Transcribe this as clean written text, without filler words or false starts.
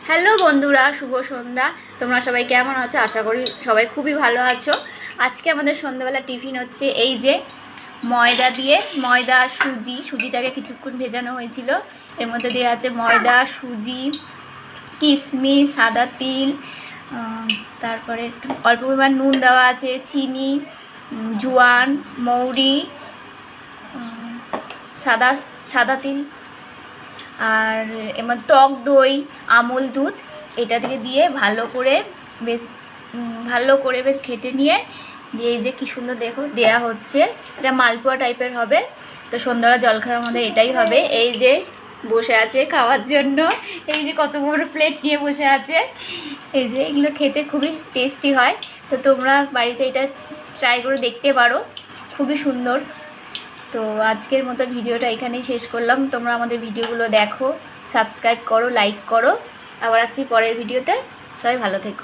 Hello বন্ধুরা, শুভ সন্ধ্যা। তোমরা সবাই কেমন আছো? আশা করি সবাই খুবই ভালো আছো। আজকে আমাদের সন্ধ্যাবেলা টিফিন হচ্ছে এই যে ময়দা দিয়ে, ময়দা সুজিটাকে কিছুক্ষণ ভেজানো হয়েছিল। এর মধ্যে দেওয়া আছে ময়দা, সুজি, কিশমিশ, সাদা তিল, তারপরে অল্প পরিমাণ নুন দেওয়া আছে, চিনি, জোয়ান, মৌরি, সাদা সাদা তিল, আর এবার টক দই, আমুল দুধ, এটা দিয়ে ভালো করে বেশ ঘেটে নিয়ে দিয়ে এই যে কী সুন্দর দেখো দেয়া হচ্ছে। এটা মালপোয়া টাইপের হবে। তো সন্ধ্যাবেলা জলখাবার আমাদের এটাই হবে। এই যে বসে আছে খাওয়ার জন্য, এই যে কত বড় প্লেট নিয়ে বসে আছে। এই যে এগুলো খেতে খুবই টেস্টি হয়। তো তোমরা বাড়িতে এটা ট্রাই করে দেখতে পারো, খুবই সুন্দর। তো আজকের মতো ভিডিওটা এখানেই শেষ করলাম। তোমরা আমাদের ভিডিওগুলো দেখো, সাবস্ক্রাইব করো, লাইক করো। আবার আসছি পরের ভিডিওতে। সবাই ভালো থেকো।